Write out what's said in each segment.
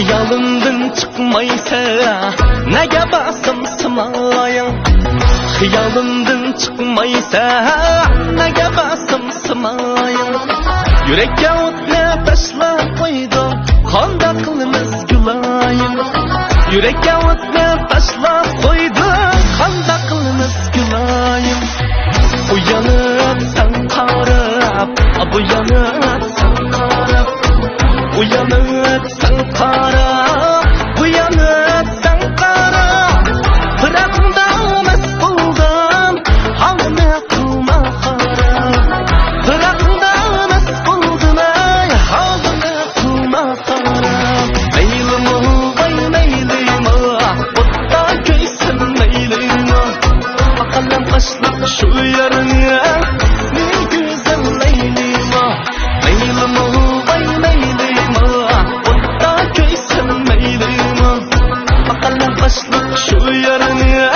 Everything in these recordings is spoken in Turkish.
Xiyalımdan çıkmaysa nege basım sımayın. Xiyalımdan çıkmaysa nege basım sımayın. Yürekке otla taşla koydum, kanda kılımız gülayın. Yürekke otla taşla koydum, kanda kılımız gülayın. Uyanıp sen karab, uyanıp sen karab. Uyanıp sen karab, uyanıp sen karab. Bırakımda mesbuldum, halını kılma harab. Bırakımda mesbuldum, halını kılma harab. Meylim o, vay meylim o, otta köysün meylim o. Bakalım başlık şu yarını, ne güzel leylim o. Meylim o, vay meylim o, otta köysün meylim o. Bakalım başlık şu yarını,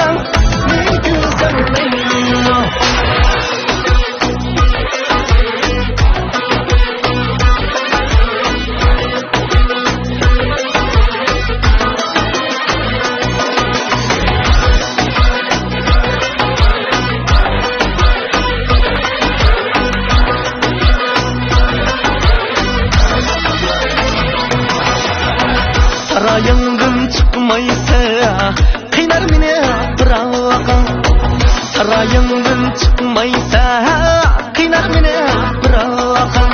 ne güzel leylim o. Sarayından çıkmaysa kıynar beni bırakın. Sarayından çıkmaysa kıynar beni bırakın.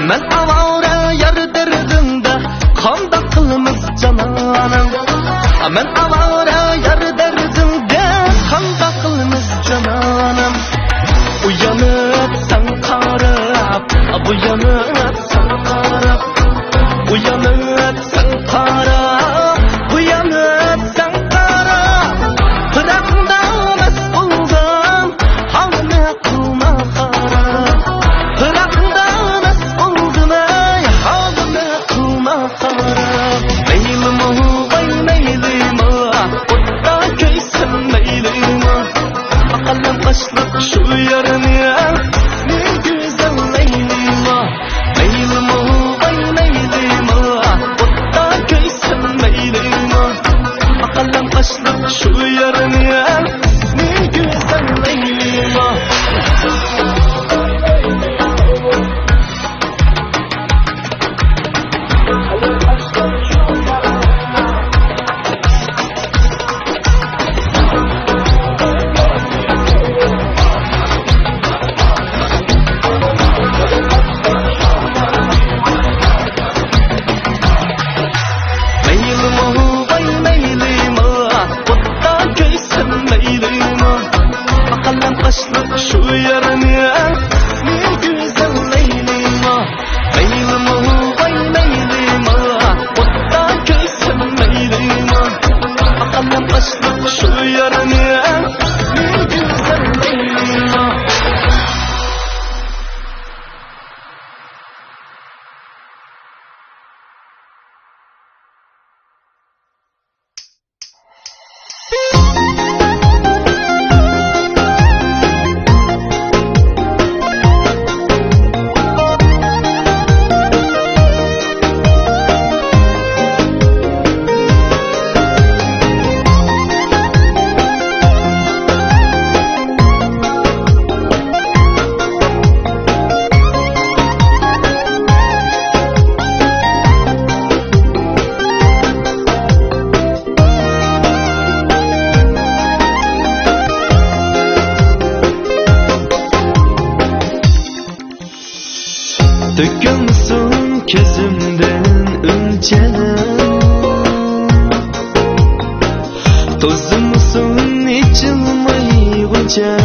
Ben avara yar derdimde kanda kılımız cananım. Ben avara yar derdimde kanda kılımız cananım. Uyanıp sen karab, uyanıp sen karab. Uyanıp sen karab, uyanıp sen karab. Bırakımda mesbuldum, halını kılma harab. Bırakımda mesbuldum, halını kılma harab. Meylim o, vay meylim o, otta köysün meylim o. Bakalım başlık şu yarını, ne güzel leylim o. Meylim o, vay meylim o, otta köysün meylim o. Bakalım başlık şu yarını, ne güzel leylim o. Meylim o, vay meylim o, otta köysün meylim o. Bakalım başlık şu yarını, ne güzel leylim o. Meylim o, vay meylim o, otta köysün meylim o. Bakalım başlık şu yarını, ne güzel leylim o. Dökülsün közümden ülkeler, tozumsun içilmayınca.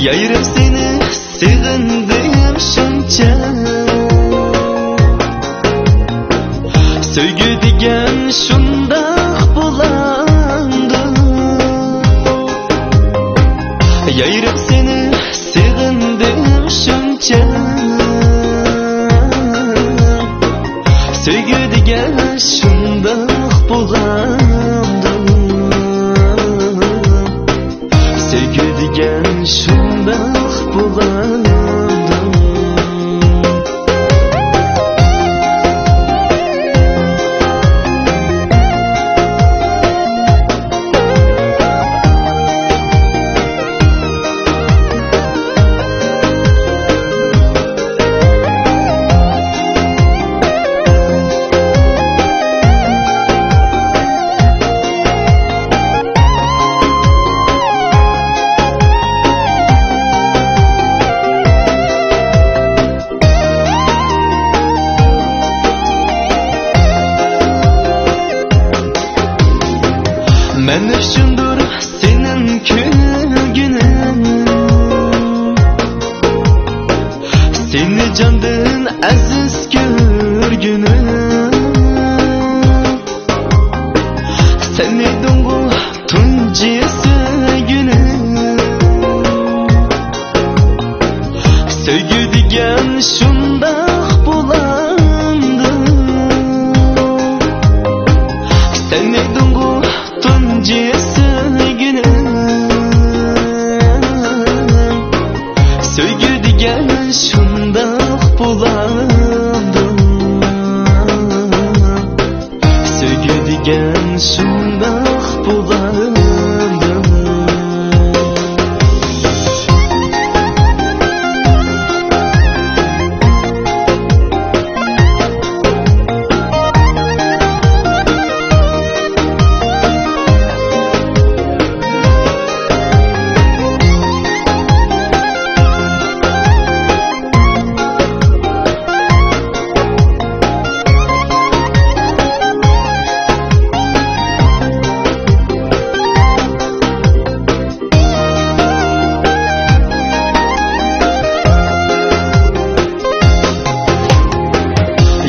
Yayrıp seni sevindim şunca. Söygü degen şundaq bulandı. Yayrıp seni sevindim şunca. Söygü degen şundaq bulandı. Söygü degen şundaq bulandı. candan aziz ko'rgunim. Sen edin bu tunji sevgilim. Sevgi degan shundoq bo'ladi. Sen edin bu tunji sevgilim. Sevgi degan shundoq bo'ladi. Sevgi degan shundoq bo'ladi.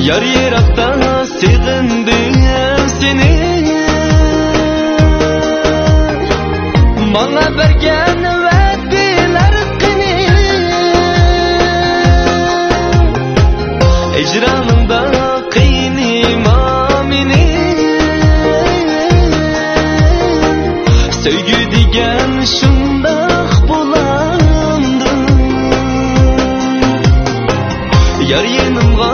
Yar yirakta sevdim seni. Bana bergen va'dalar qani. Icranımda qiynama meni. Sevgi degan shundoq bo'ladi. Yar yanımga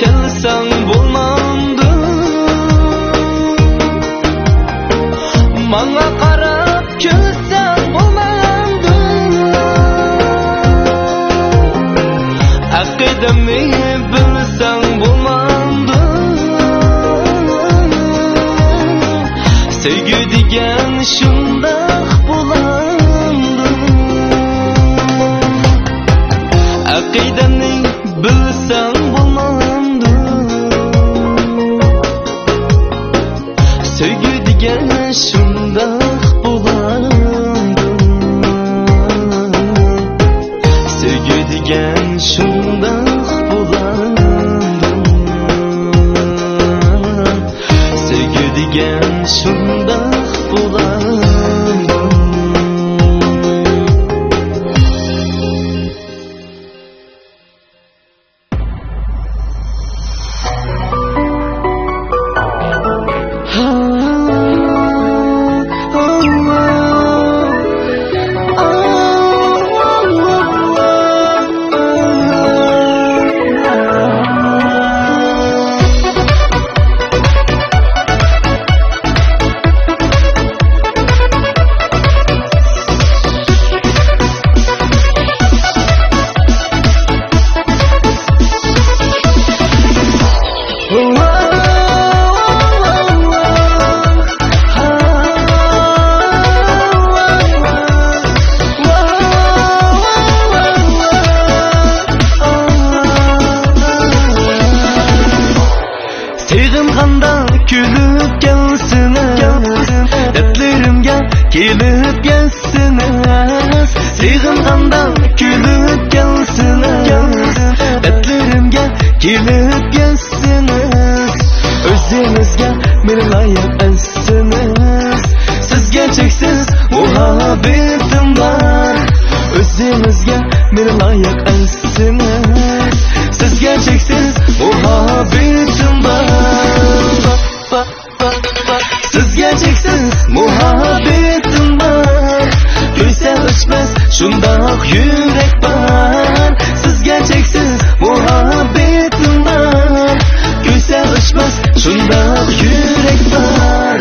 kelsen bulmandı. Bana qarab külsen bulmandı. Aqidamni bilsen bulmandı. Sevgi degan shundoq bo'ladi. Aqidamni bilsen bulmandı. Sevgi degan shundoq bo'ladi. Sevgi degan shundoq bo'ladi. Sevgi degan shundoq bo'ladi. Sığınğanda gülüp gelsiniz, dertlerimge gelip gelsiniz. Sığınğanda gülüp gelsiniz, dertlerimge gelip gelsiniz. Özünüzge bir layık etsiniz. Sizge çeksiz muhabbetim var. Özünüzge bir layık etsiniz. Sizge çeksiz muhabbetim var. Sizge çeksiz muhabbetim var. Gülse uçmaz şundoq yürek var. Sizge çeksiz muhabbetim var. Gülse uçmaz şundoq yürek var.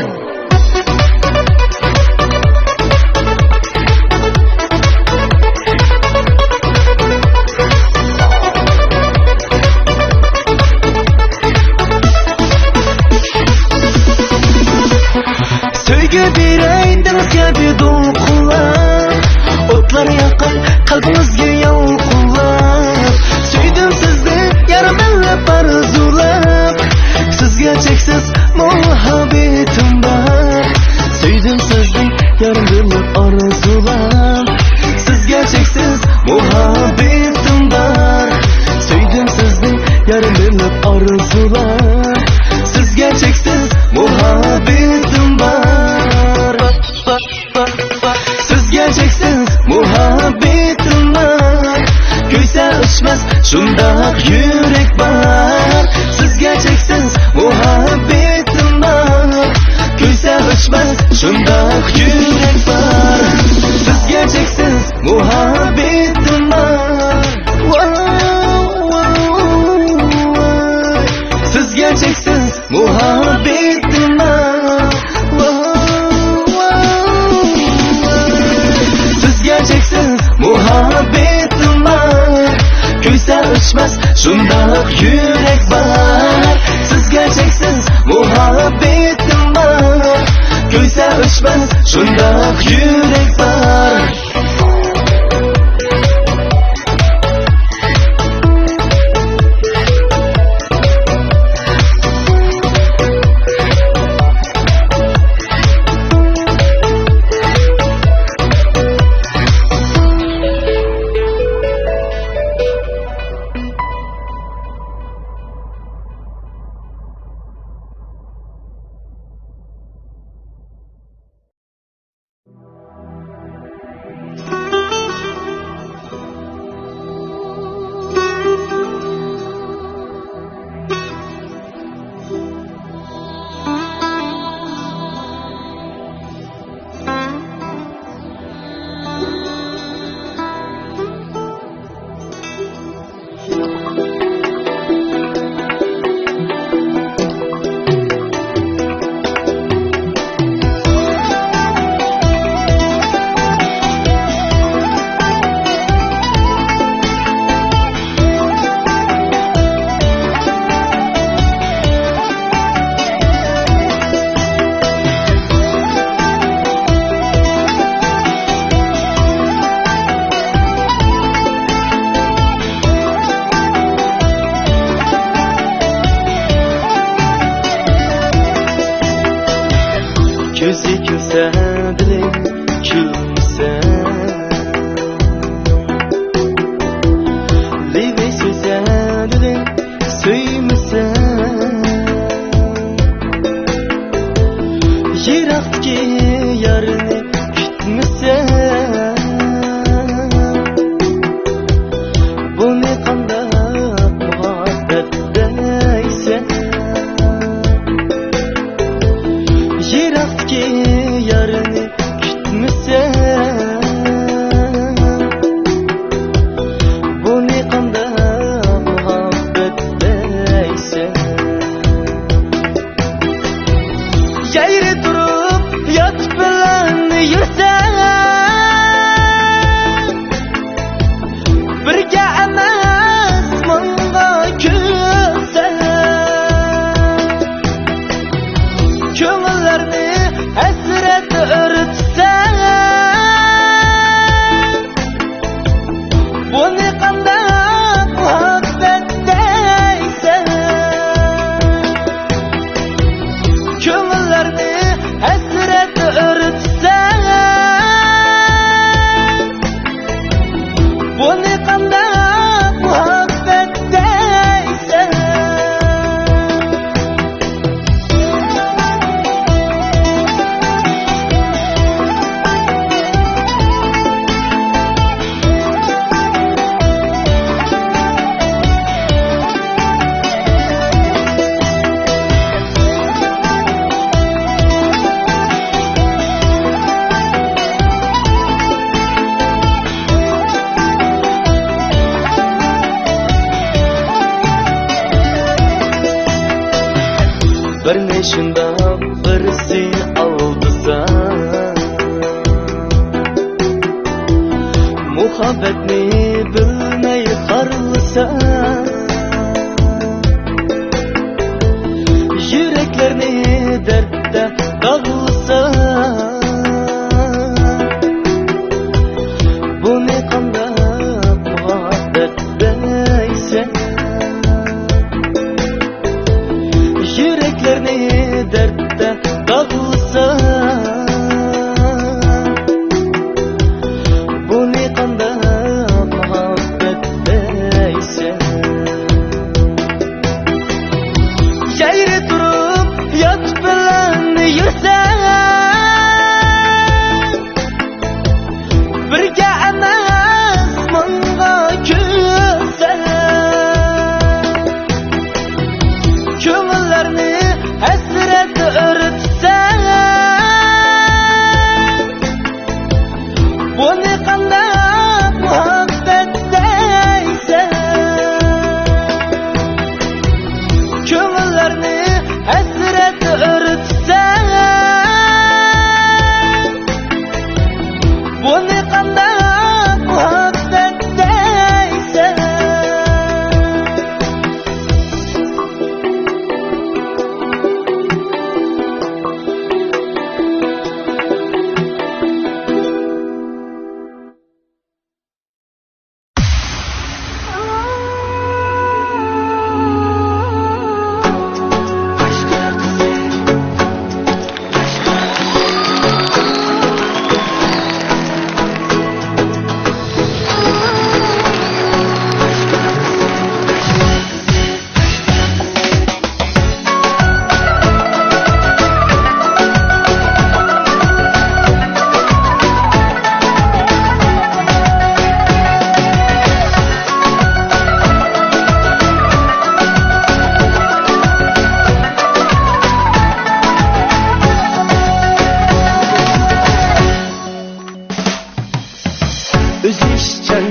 Sevgi bireydenizge bir dokular. Otlar yakın kalbimizge yolkular. Sevdim sizni yarımellep arzulab. Sizge çeksiz muhabbetim var. Sevdim sizni yarımellep arzulab. Sizge çeksiz muhabbetim var. Sevdim şundaq yürek var. Sizga cheksiz muhabbetim var. Kuysa o'chmas shundaq yürek var. Sizga cheksiz muhabbetim var. Sizga cheksiz muhabbetim var. Sizga cheksiz muhabbetim var. Kuysa o'chmas shundaq yürek var. Sizga cheksiz muhabbetim var. Kuysa o'chmas shundaq yürek var. Gözü külse dilim külse, Livi söze dilim söymese, Yiraktaki yarını kütmese, Bu ne qandaq muhabbetdeyse, Yiraktaki yarını kütmese, Bu ne qandaq muhabbetdeyse. Yayri turup yat bilan yursan, birga emas manga kulsan, ko'ngillarni hasrat o'rtsan, bu ne qandaq muhabbetdeysan. Ko'ngillarni hasrat o'rtsan, bu ne qandaq muhabbetdeysan. Bir ne shundaq birisi aldisa, muhabbatni bilmay xorlasa, yuraklarni dardda dog'lasa, bu ne qandaq muhabbetdeysan. Yüreklerini dertte dağılsa, bu ne qandaq muhabbetdeysan.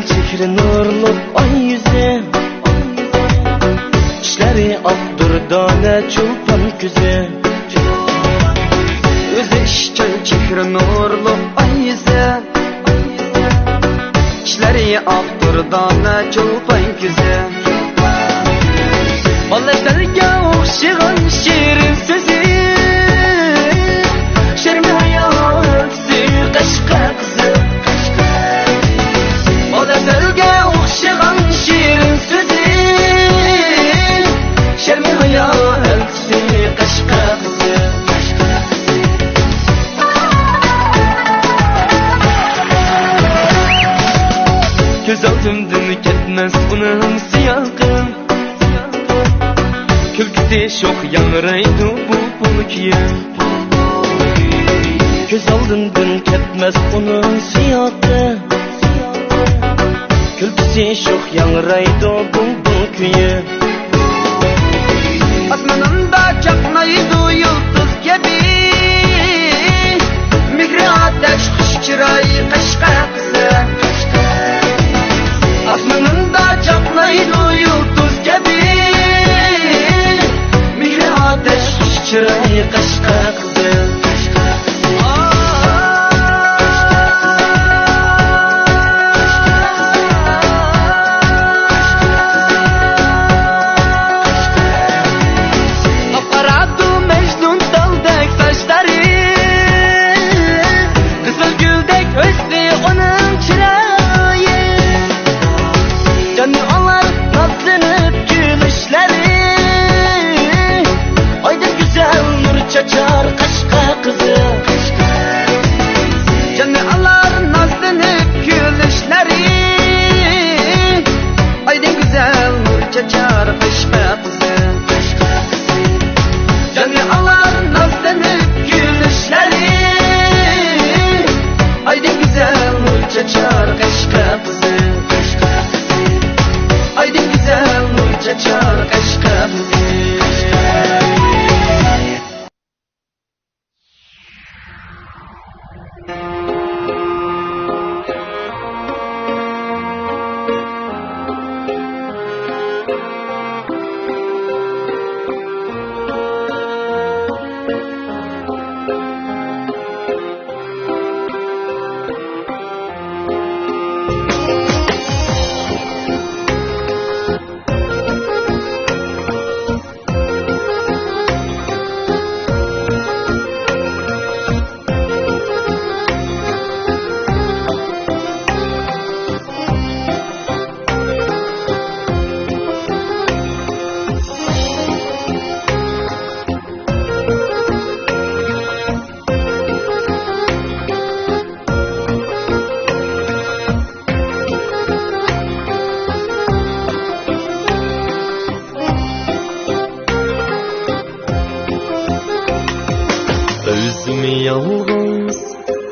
chehri nurlu ay yüzü, işleri ak durdane çulpan küzü. Özü işçil chehri nurlu ay yüzü, işleri ak durdane çulpan küzü. Vallahi selga okşigan şirin sözü, şermi hayatı kaşka kızı. Vallahi selga okşigan şirin sözü, şermi hayatı kaşka kızı. Göz altımdan ketmez bunun siyakı, külküde şok yanraydı bu kiye. Göz aldımdan ketmez bunun siyakı, külküde şok yanraydı bu kiye. Asmanında çakmaydı yıldız gibi, mihri ateş kış çırayı kaşka kızı. Asmanında çakmaydı yıldız gibi, mihri ateş kış çırayı kaşka kızı.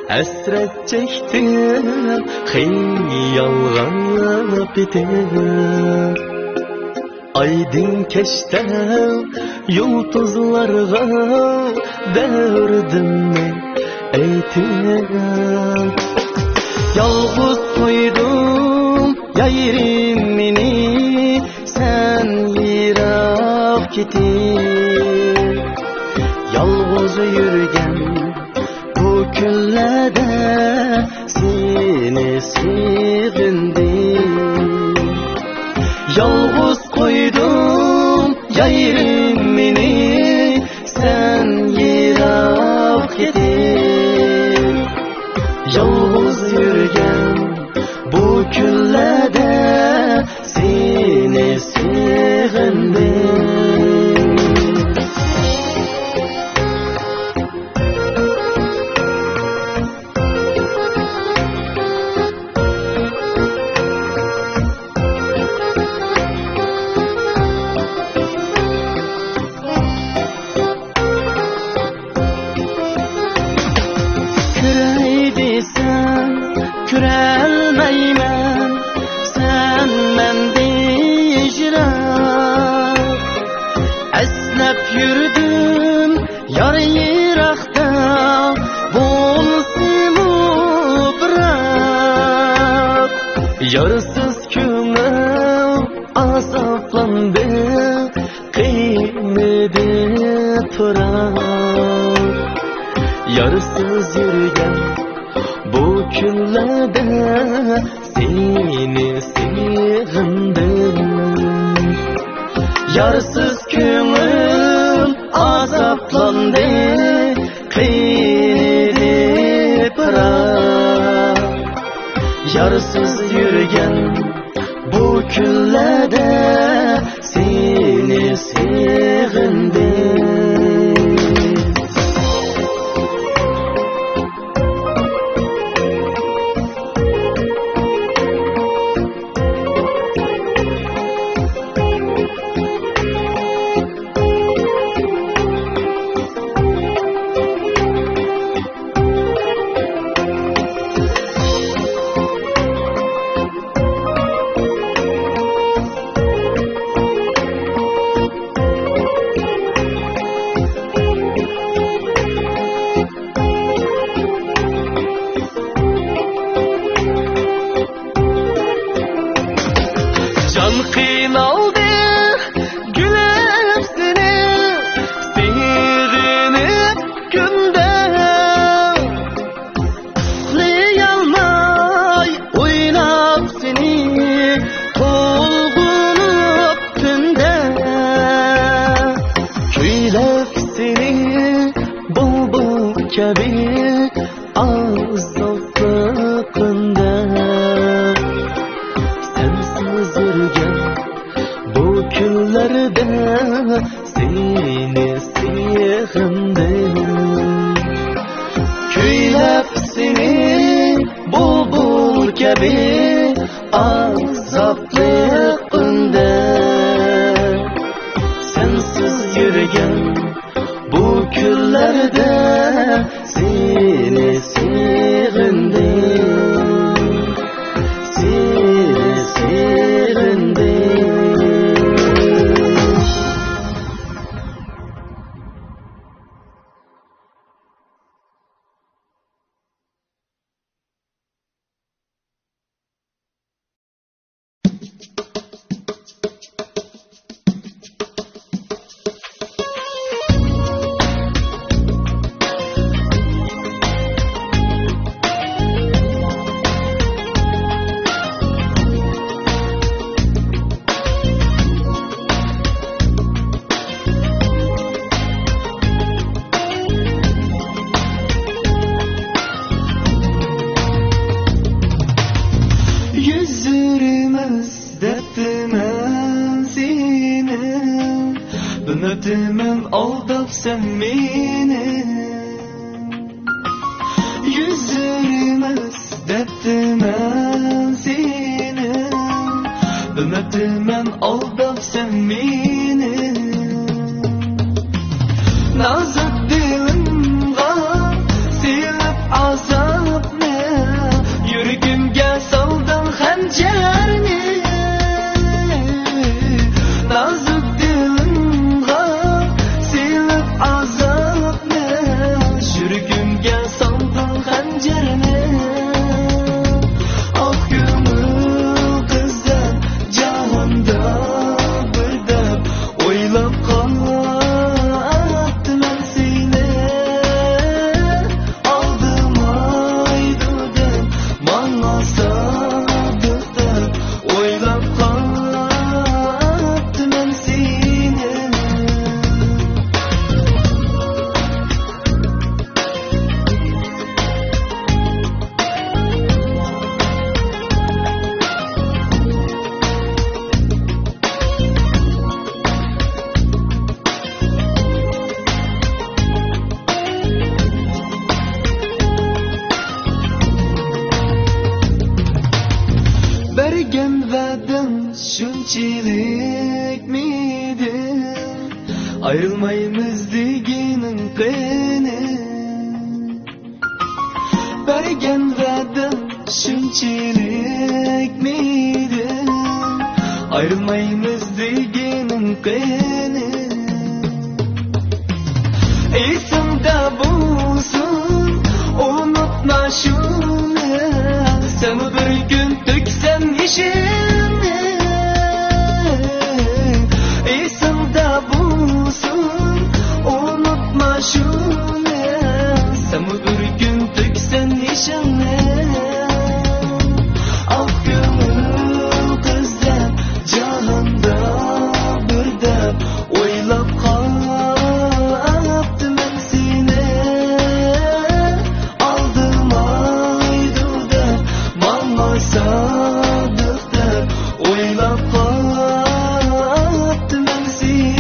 Hasret çektim, yalğanla bitim. Aydın keşte yıldızlarga verdim eytim. Yalğız koydum yayrimini, sen yirak gittin. Yalğız yürgen küllerde seni sığındım. Yalğız koydum yayrimini, sen yirak gittin. Yalğız yürgen bu küllerde seni sığındım. Kürelmeymen sen mende icra, esnep yürüdüm yar yirakta, bolsun bu bırak. Yarısı ko'nglim azoblandi, qiynadi turar. Yarsiz yurgan bu kunlarda seni sevgandim. Yarsiz ko'nglim azoblandi, qiynadi turar. Yarsiz yurgan bu kunlarda seni sevgandim. Can kıynaldı, gülüp seni seyredip günde. Uxlayalmay oynap seni tolgunup tünde. Köylep seni bulbul kabi azaplı kında. Sensiz yurgan bu kunlarda seni sevgandim. Köylep seni bulbul kabi azaplı kunda. Sensiz yurgan bu kunlarda seni sevgandim. Seni sevgandim. Öptümün aldap sen beni. Yüzürümüz deptimen seni. Öptümün aldap sen beni. Nazik dilimga silip azap ne. Yürgümge saldım hançerni. Nazik şunçilik miydi? Ayrılmayımız diginin kını. Bergen vədim şunçilik miydi? Ayrılmayımız diginin kını. İsimde bulsun unutma şunu. Sen bir gün tüksen işin oylab qaptiman seni.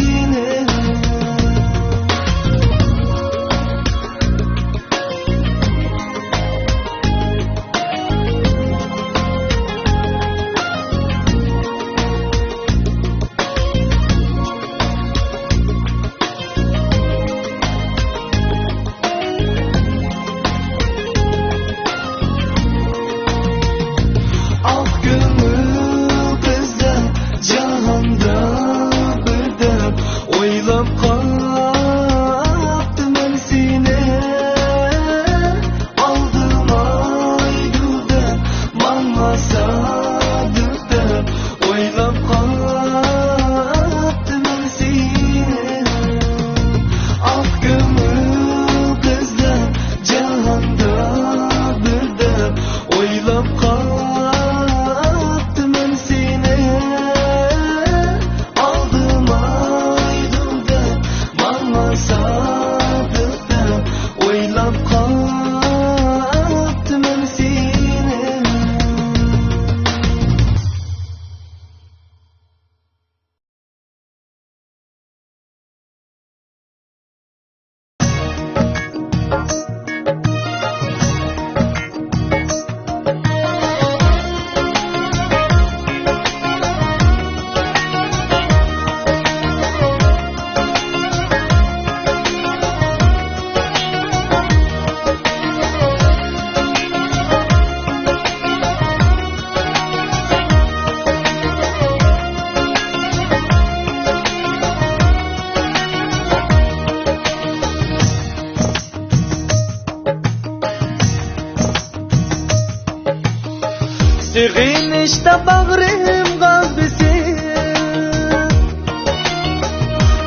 Sevinçte bağrım kalbisi,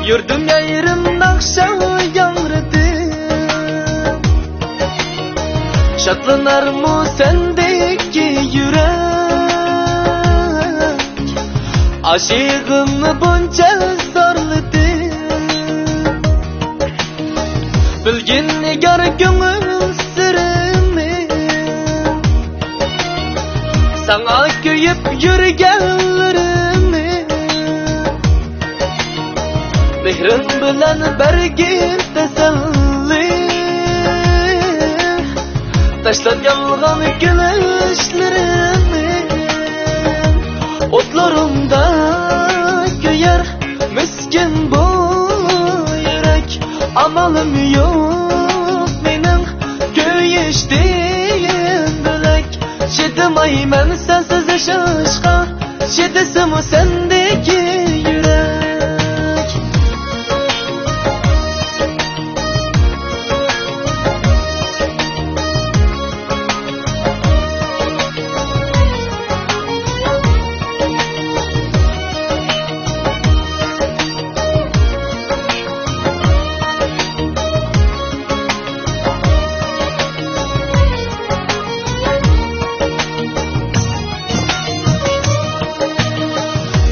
yurdum yayrım nakşa yanrıdı. Şatlanar mı sendeki yürek, aşığımı bunca sarladı. Bilgin nigar gönül sırrımı, sana köyüp yürgenlerimi. Mehrin bilen bergin teselli, taşlap yalgan gülüşlerimi. Otlarımda köyer miskin bu yürek, amalım yok menin köyüştüğüm bölek. Şedimayman sensiz yaşaşqa, şedisim o sendeki yürek.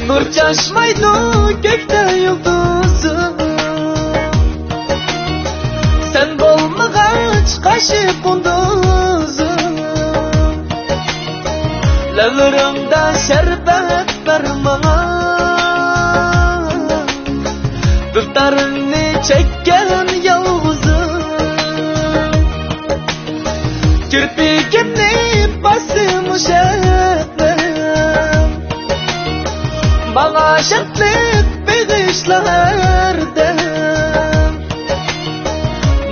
Nur çaşmaydı gökte yıldızım, sen bolmağaç kaşı kunduzum. Lavlarımda şerbet ver bana, duftarını çekken yalğızım. Kirpikimni basmış etmem, bana şartlık bağışlardın.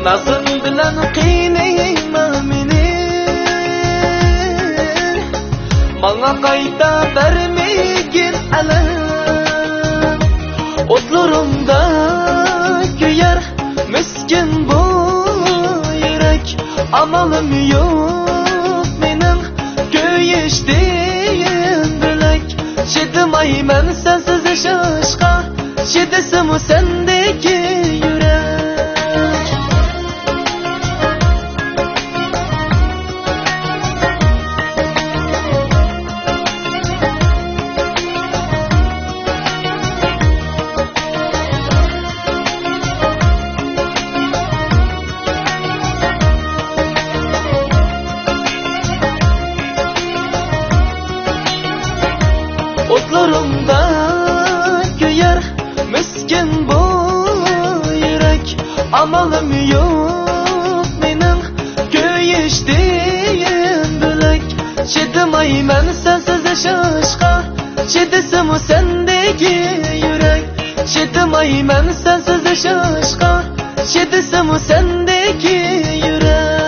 Nazın bilen kıynayma beni, bana kayda vermegin alem. Otlarımda köyer miskin bu yürek, amalım yok menin köyüştüğüm bölek. Şedimayman sensiz yaşaşqa, şedisim o sendeki yürek. huzurumda güyer miskin bu yürek. Amalım yok menin köyüştüğüm bülek. Çedemayman sensiz yaşashqa, çedesem sendeki yürek. Çedemayman sensiz yaşashqa, çedesem sendeki yürek.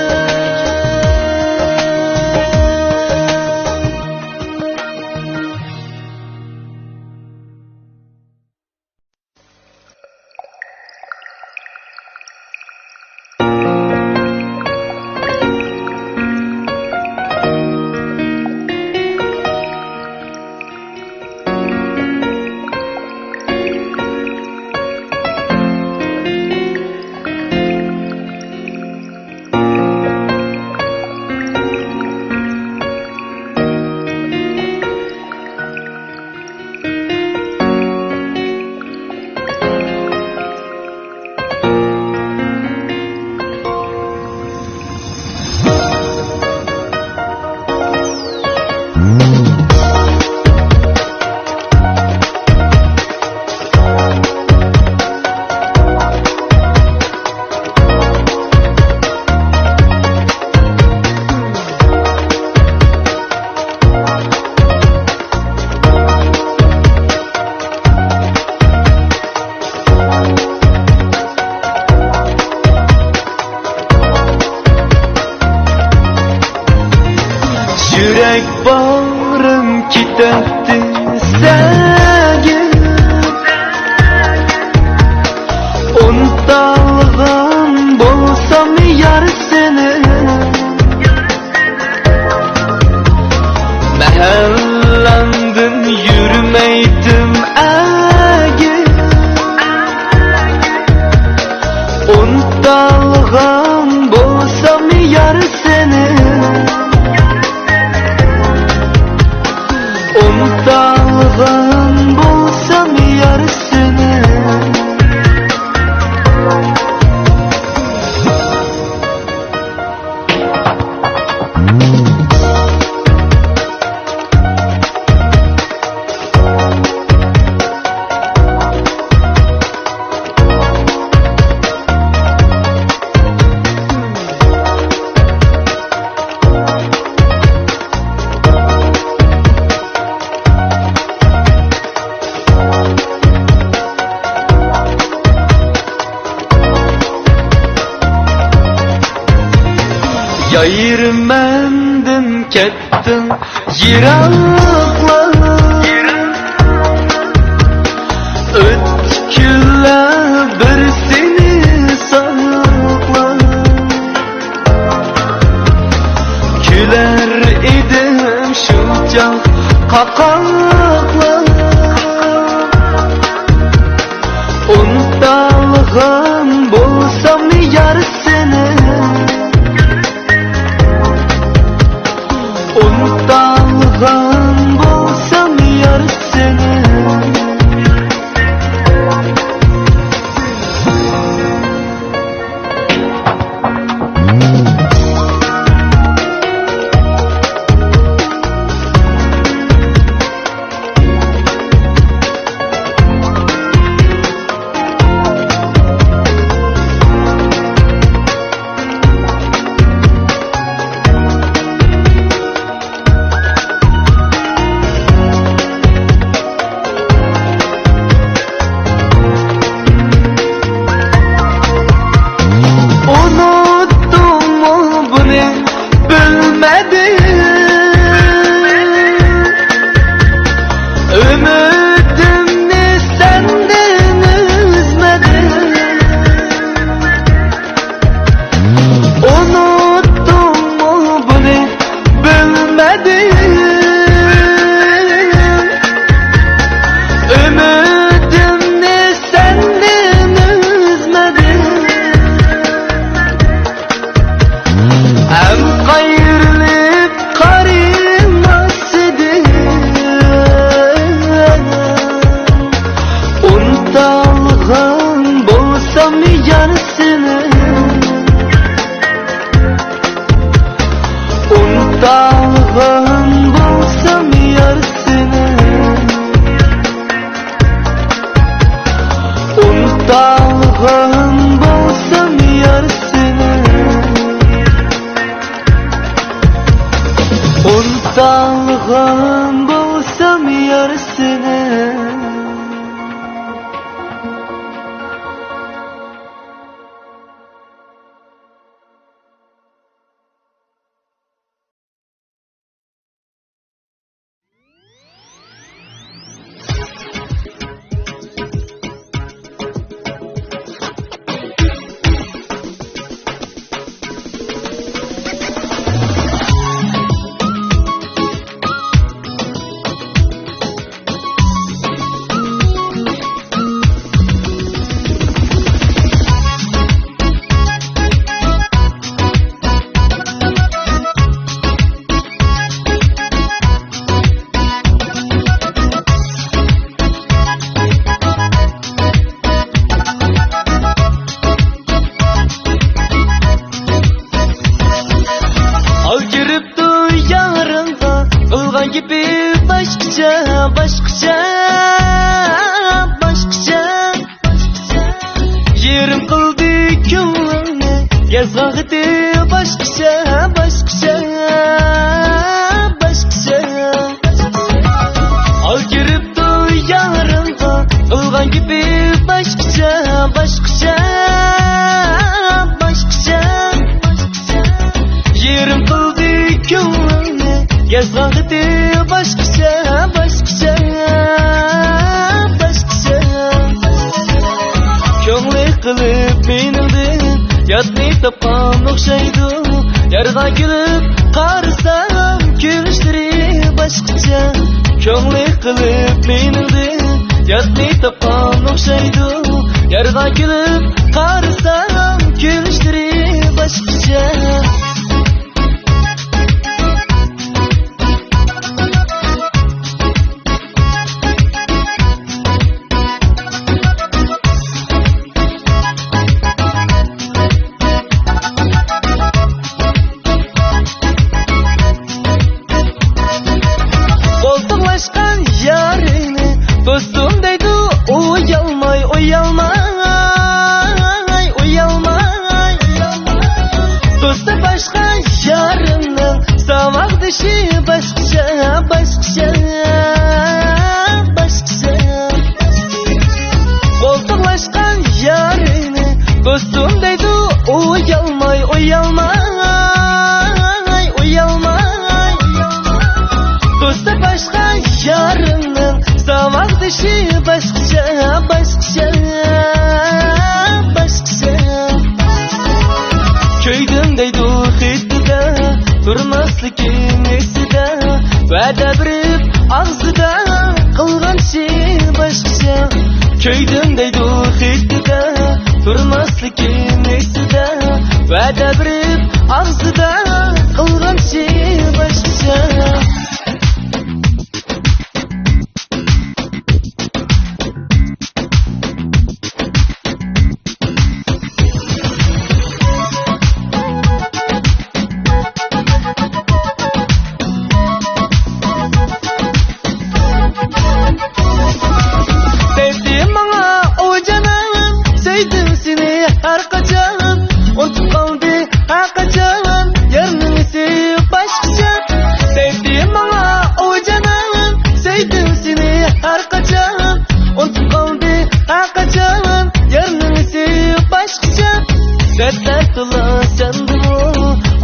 Yürek bağrım kitaptı sevgi, unutulgan bolsam yar seni. Mehellandın yürümeydim agi, unutulgan bolsam yar seni. Unutalgan bolsam yar seni. Yayırmendin kettin yiraklar, ötküller bir seni saklar. Güler idim şunca kakaklar, unutalgan bolsam yar seni. Unutalgan yazg'ag'idi boshqacha al kiribdi yarimga qilgan gibi boshqacha yerim qildi ko'nglimni yazg'ag'idi boshqacha ko'ngli qilib meningdi yodni topgan o'xshaydi yarga kelib qarasam kulishlari boshqacha ko'ngli qilib meningdi yodni topgan o'xshaydi yarga kelib qarasam kulishlari boshqacha dostum deydi uyalmay do'sti boshqa yarimning samoq dishi boshqacha qo'ltiqlashgan yarini dostum deydi uyalmay do'sti boshqa yarimning samoq dishi boshqacha ko'ydim deydi xitida turmaslikim esida va'da berib og'zida qilgan ishi boshqacha ko'ydim deydi xitida turmaslikim esida va'da berib og'zida qilgan ishi boshqacha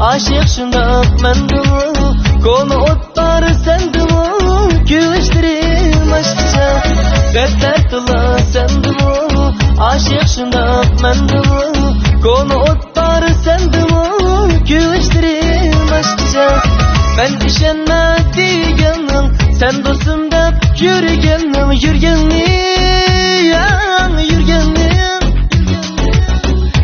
aşık şundak mendimu konu otlar sendimu gülüştürüm aşkça dertler tıla sendimu aşık şundak mendimu konu otlar sendimu gülüştürüm aşkça ben işenme diyenim sen dostum dep yürügenim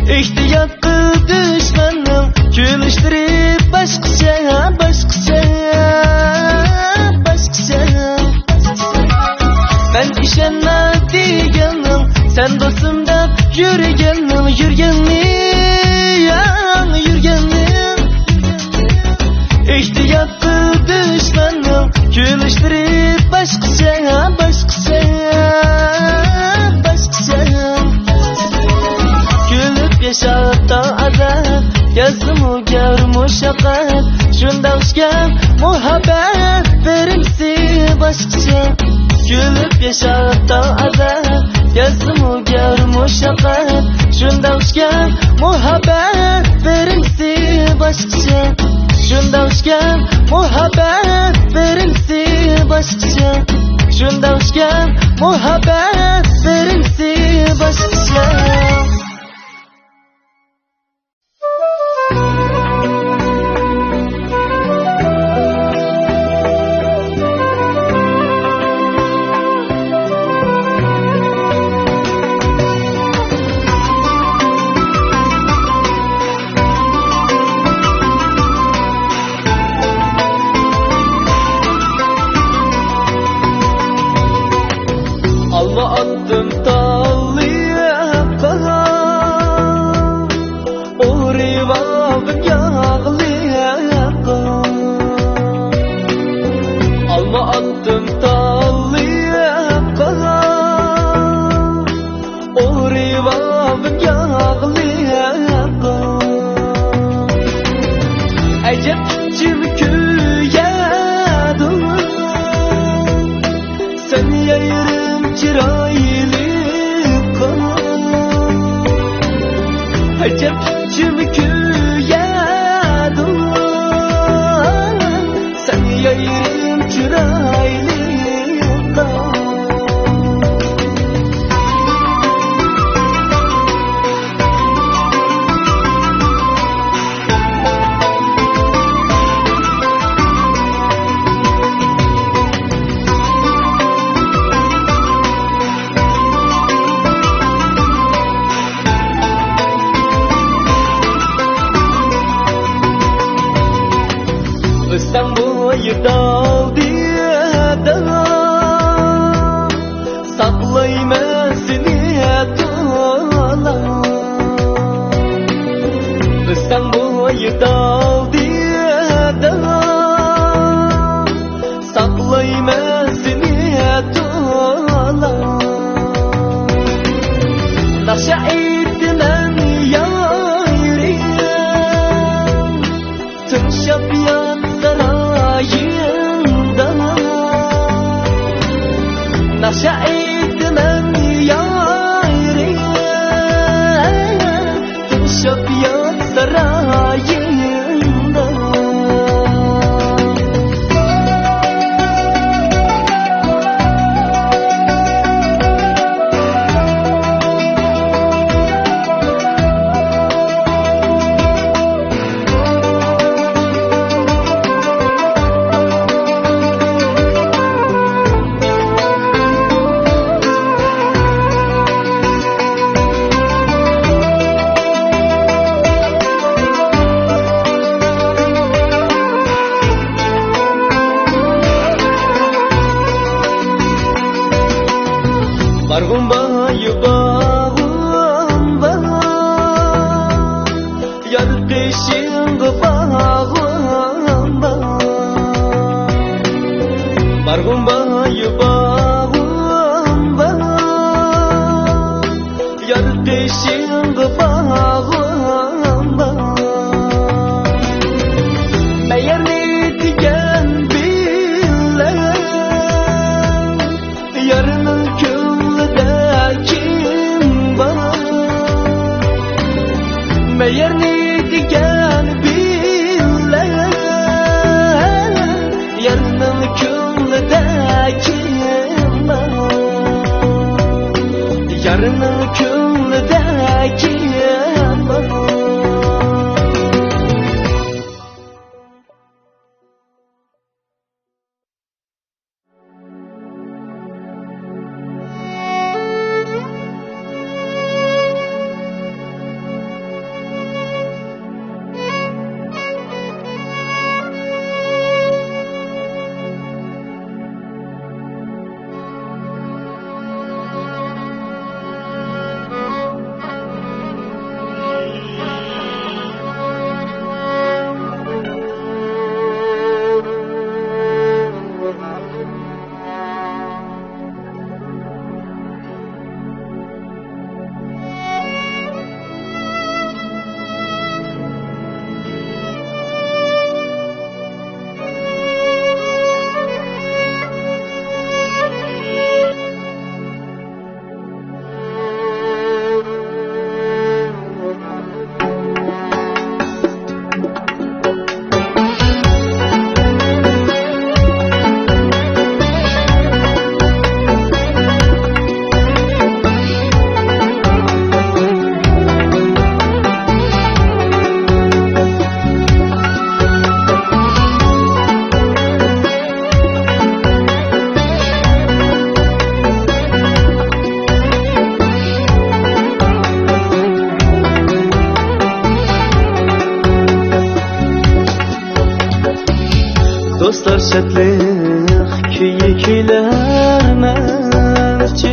ihtiyat kıl düşmenim gülüştürüp başqacha ben işenme diyenim sen dostum dep yürügenim ihtiyat kıl düşmenim gülüştürüp başqacha gülüp yaşatta azap yazımı görmüş şakat şundan çıkan muhabbet verimsi başqacha gülüp yaşatta azap yazımı görmüş şakat şundan çıkan muhabbet verimsi başqacha şundan çıkan muhabbet verimsi başqacha şundan çıkan muhabbet verimsi başqacha alma attım tallıya uğrayıp yağlıya alma attım tallıya uğrayıp yağlıya sen yayırım çıraylı kol Acep içimi küyedim sen yayırım çıraylı kol Sen boyu dal diyedem saklayma seni dolan Sen boyu dal diyedem saklayma seni dolan Naşa etmem yarim Tınşap yan sarayında Naşa etmem yarim Tınşap yan sarayında Bargum bayu bağım bağ Yar peşin bağım bağ Bargum bayu bağım bağ Yar peşin bağım bağ Meğer ne diyen bilen Yarının Meğer ne diyen bilen Yarının küllüde kim var Yarının küllüde kim var Dostlar şadlıq kuyukiler mevcut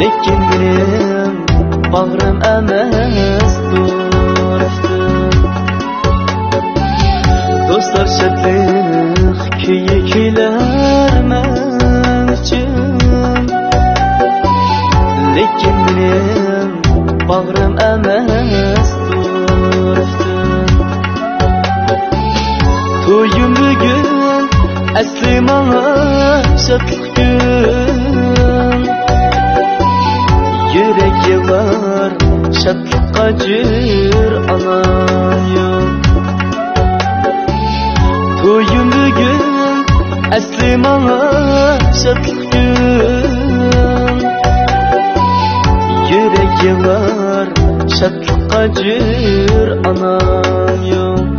Lekin benim bağrım emes durdu Dostlar şadlıq kuyukiler mevcut Lekin benim bağrım emes durdu Toyum bugün şadlık gün. Yürek yığar şadlık acır anayım. Toyum bugün asli bana şadlık gün. Yürek yığar şadlık acır anayım.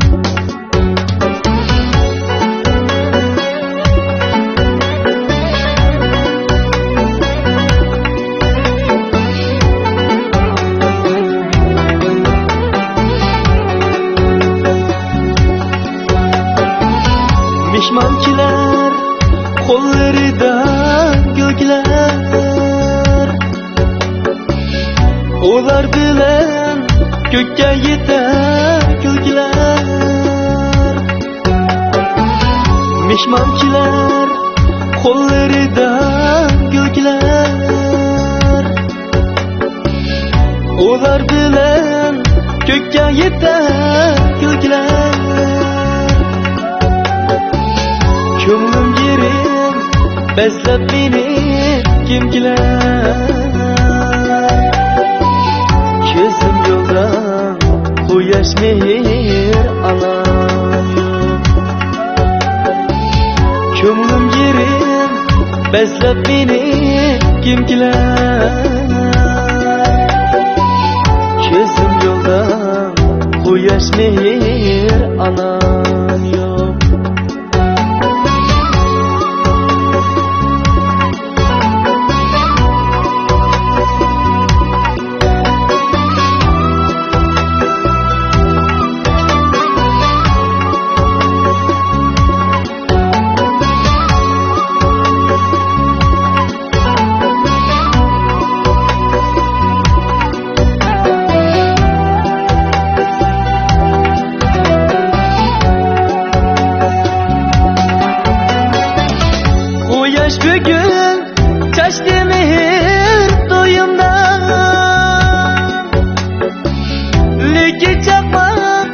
Mihmankiler kollarida gökler, olar bilen gökka yeter gülgiler. Mihmankiler kollarida gökler, olar bilen gökka yeter gülgiler. Kömlüm yerim bezlep beni kimgiler. Gözüm yolda quyosh mehr alayım. Kömlüm yerim bezlep beni kimgiler. Gözüm yolda quyosh mehr alayım. Bugün taştı mehir doyumda, leki çakmak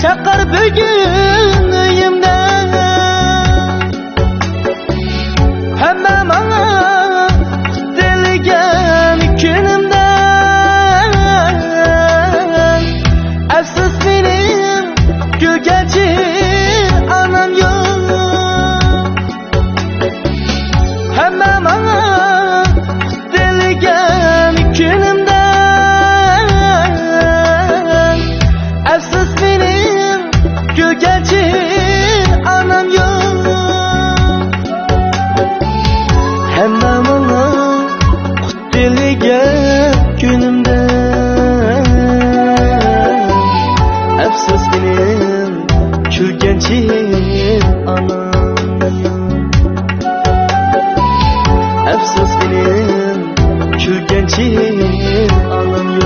çakar bugün öyümde. Hemen bana delgen günümden, efsiz benim gölgeci anam yok. Hemen bana delgen günümden, efsiz benim gölgeci anam yok. Hemen bana delgen günümden, efsiz benim gölgeci anam. Efsus benim külgençi anam yok.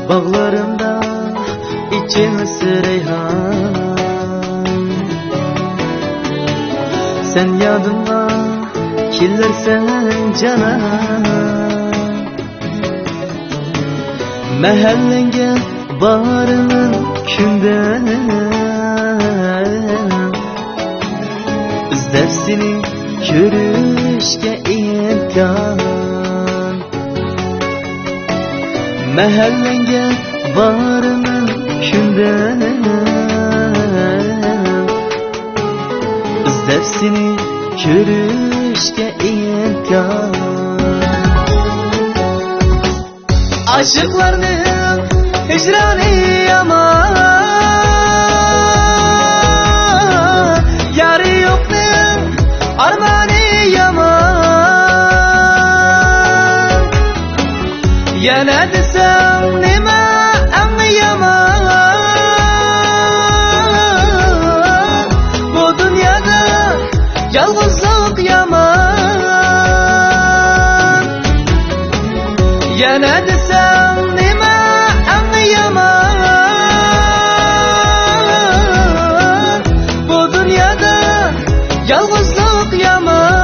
Bağlarımda içimsi reyhan, sen yadıma killersen cana. Mahallenge bağrının künden, izler seni görüşke imkan. Mahallenge bağrının künden, ko'rishga imkon. Aşıklarning hijroni yomon, yari yo'qning armoni yomon. Yana desam nima eng yomon, bu dunyoda yolg'izlik yomon. Yana desam nima eng yomon, bu dunyoda yolg'izlik yomon.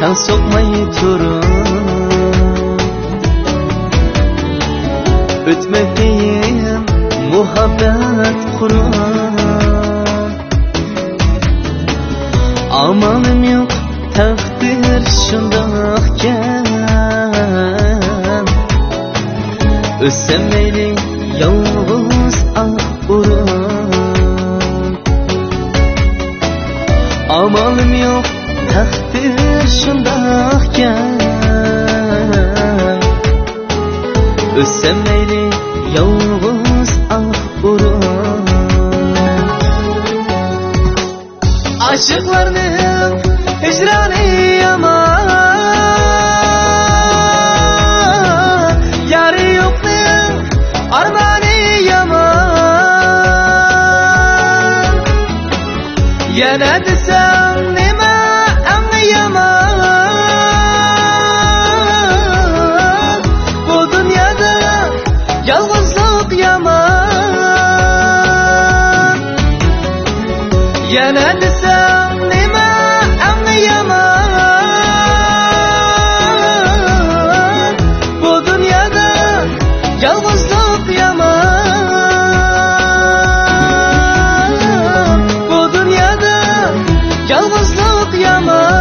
Tang sokmay turun, o'tmagin muhabbet qurun. Amalim yo'q, taqdir shundoqkan. O'ssam mayli yolg'iz urun. Amalim yo'q, taqdir shundoqkan. O'ssam mayli yolg'iz urun. Aşıklarning hijroni yomon, yari yo'qning armoni yomon. Yana desam nima eng yomon, bu dunyoda yolg'izlik yomon. Yana desam nima eng yomon, bu dunyoda yolg'izlik yomon. Bu dunyoda yolg'izlik yomon.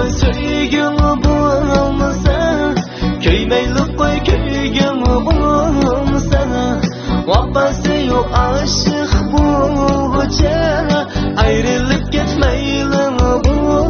koy söygün bulmasa, köymeylik koy köygün bulmasa, vapası yok aşık bulguca, ayrılıp gitmeylim bulmasa.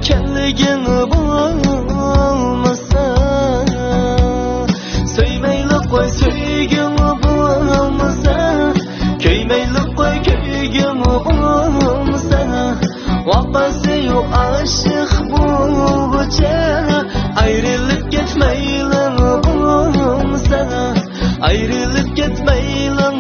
Kelgin bulmasa, söymeylik koy söygün bulmasa, köymeylik koy köygün bulmasa, vapası yok aşık bulguca, ayrılıp gitmeylim bulmasa, ayrılıp gitmeylim